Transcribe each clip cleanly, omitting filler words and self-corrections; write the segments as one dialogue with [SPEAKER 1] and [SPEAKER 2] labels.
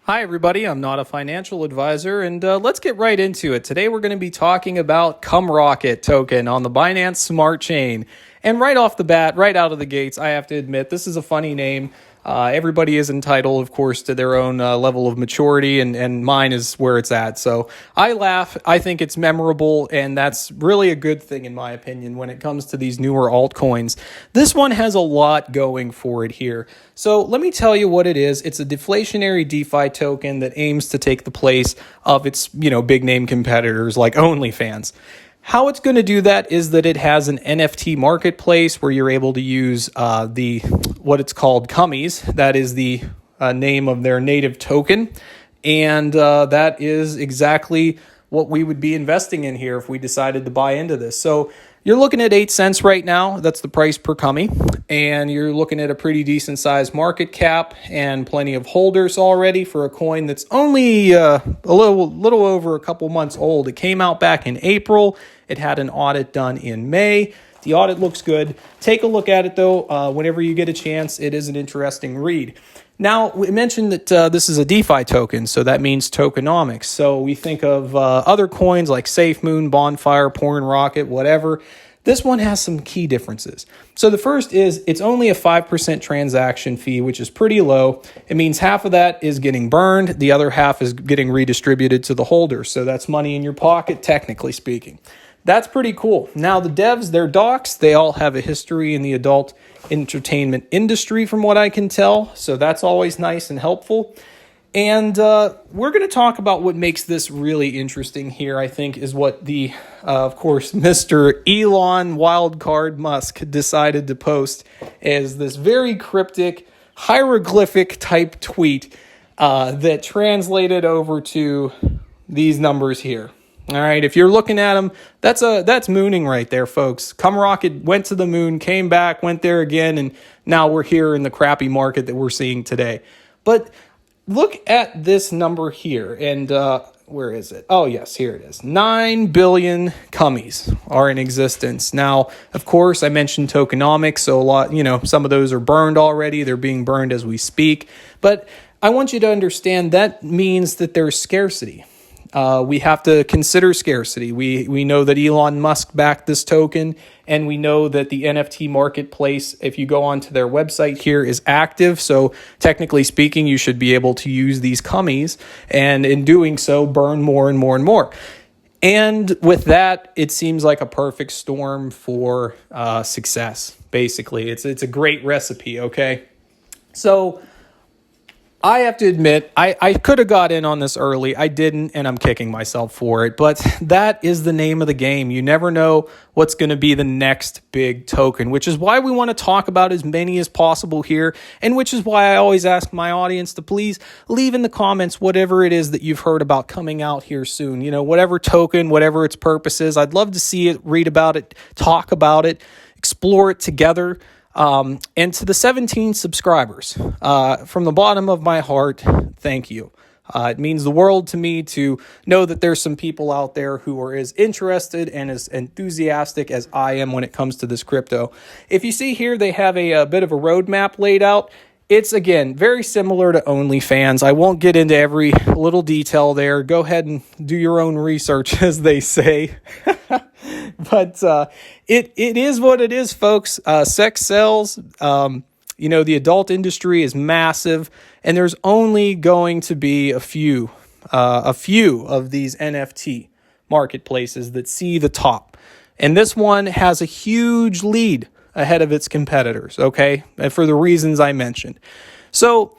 [SPEAKER 1] Hi, everybody. I'm not a financial advisor, and let's get right into it. Today, we're going to be talking about CUMrocket token on the Binance Smart Chain. And right off the bat, right out of the gates, I have to admit, this is a funny name. Everybody is entitled, of course, to their own level of maturity, and mine is where it's at. So I laugh. I think it's memorable, and that's really a good thing, in my opinion, when it comes to these newer altcoins. This one has a lot going for it here. So let me tell you what it is. It's a deflationary DeFi token that aims to take the place of its, big name competitors like OnlyFans. How it's going to do that is that it has an NFT marketplace where you're able to use what it's called Cummies. That is the name of their native token. And that is exactly what we would be investing in here if we decided to buy into this. So you're looking at 8 cents right now. That's the price per Cummy. And you're looking at a pretty decent sized market cap and plenty of holders already for a coin that's only a little over a couple months old. It came out back in April. It had an audit done in May. The audit looks good. Take a look at it, though, whenever you get a chance. It is an interesting read. Now, we mentioned that this is a DeFi token, so that means tokenomics. So we think of other coins like Safemoon, Bonfire, CUMrocket, whatever. This one has some key differences. So the first is it's only a 5% transaction fee, which is pretty low. It means half of that is getting burned. The other half is getting redistributed to the holder. So that's money in your pocket, technically speaking. That's pretty cool. Now, the devs, their docs, they all have a history in the adult entertainment industry, from what I can tell. So that's always nice and helpful. And we're going to talk about what makes this really interesting here, I think, is what of course, Mr. Elon Wildcard Musk decided to post as this very cryptic, hieroglyphic type tweet that translated over to these numbers here. All right, if you're looking at them, that's mooning right there, folks. CUMrocket went to the moon, came back, went there again, and now we're here in the crappy market that we're seeing today. But look at this number here, and where is it? Oh, yes, here it is. 9 billion Cummies are in existence. Now, of course, I mentioned tokenomics, so a lot, some of those are burned already. They're being burned as we speak. But I want you to understand that means that there's scarcity. We have to consider scarcity. We know that Elon Musk backed this token, and we know that the NFT marketplace, if you go onto their website here, is active. So technically speaking, you should be able to use these Cummies, and in doing so, burn more and more and more. And with that, it seems like a perfect storm for success, basically. It's a great recipe, okay? So I have to admit, I could have got in on this early. I didn't, and I'm kicking myself for it. But that is the name of the game. You never know what's going to be the next big token, which is why we want to talk about as many as possible here, and which is why I always ask my audience to please leave in the comments whatever it is that you've heard about coming out here soon. Whatever token, whatever its purpose is. I'd love to see it, read about it, talk about it, explore it together. And to the 17 subscribers, from the bottom of my heart, thank you. It means the world to me to know that there's some people out there who are as interested and as enthusiastic as I am when it comes to this crypto. If you see here, they have a bit of a roadmap laid out. It's, again, very similar to OnlyFans. I won't get into every little detail there. Go ahead and do your own research, as they say. But it is what it is, folks. Sex sells. The adult industry is massive, and there's only going to be a few of these NFT marketplaces that see the top. And this one has a huge lead ahead of its competitors, okay? And for the reasons I mentioned. So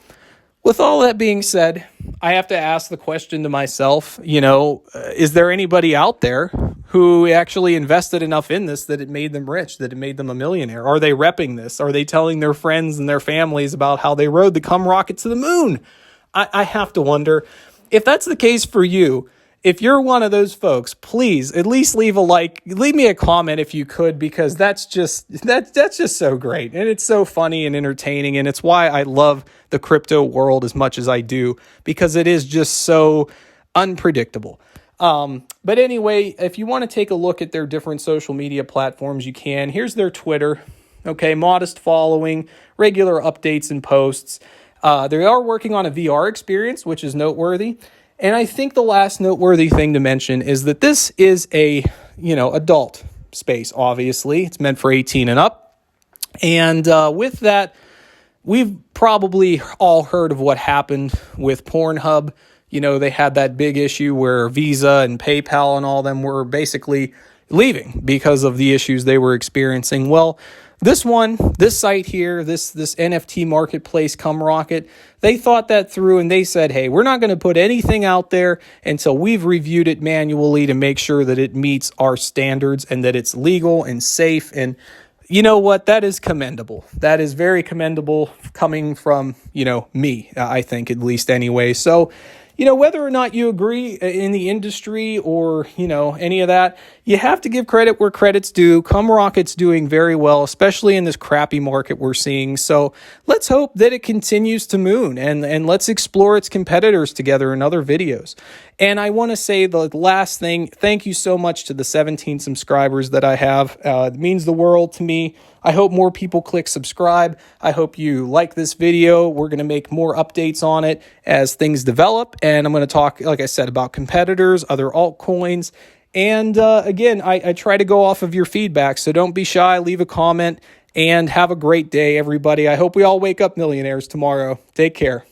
[SPEAKER 1] with all that being said, I have to ask the question to myself, is there anybody out there who actually invested enough in this that it made them rich, that it made them a millionaire? Are they repping this? Are they telling their friends and their families about how they rode the CUMrocket to the moon? I have to wonder. If that's the case for you, if you're one of those folks, please at least leave a like, leave me a comment if you could, because that's just so great. And it's so funny and entertaining. And it's why I love the crypto world as much as I do, because it is just so unpredictable. But anyway, if you want to take a look at their different social media platforms, you can. Here's their Twitter. Okay, modest following, regular updates and posts. They are working on a VR experience, which is noteworthy. And I think the last noteworthy thing to mention is that this is a, adult space, obviously. It's meant for 18 and up. And with that, we've probably all heard of what happened with Pornhub. They had that big issue where Visa and PayPal and all them were basically leaving because of the issues they were experiencing. Well, this site here, this NFT marketplace, CUMrocket, they thought that through and they said, hey, we're not going to put anything out there until we've reviewed it manually to make sure that it meets our standards and that it's legal and safe. And you know what? That is commendable. That is very commendable coming from, me, I think, at least anyway. So, whether or not you agree in the industry or, any of that, you have to give credit where credit's due. CUMrocket's doing very well, especially in this crappy market we're seeing. So let's hope that it continues to moon and let's explore its competitors together in other videos. And I want to say the last thing, thank you so much to the 17 subscribers that I have. It means the world to me. I hope more people click subscribe. I hope you like this video. We're going to make more updates on it as things develop. And I'm going to talk, like I said, about competitors, other altcoins. And again, I try to go off of your feedback. So don't be shy. Leave a comment and have a great day, everybody. I hope we all wake up millionaires tomorrow. Take care.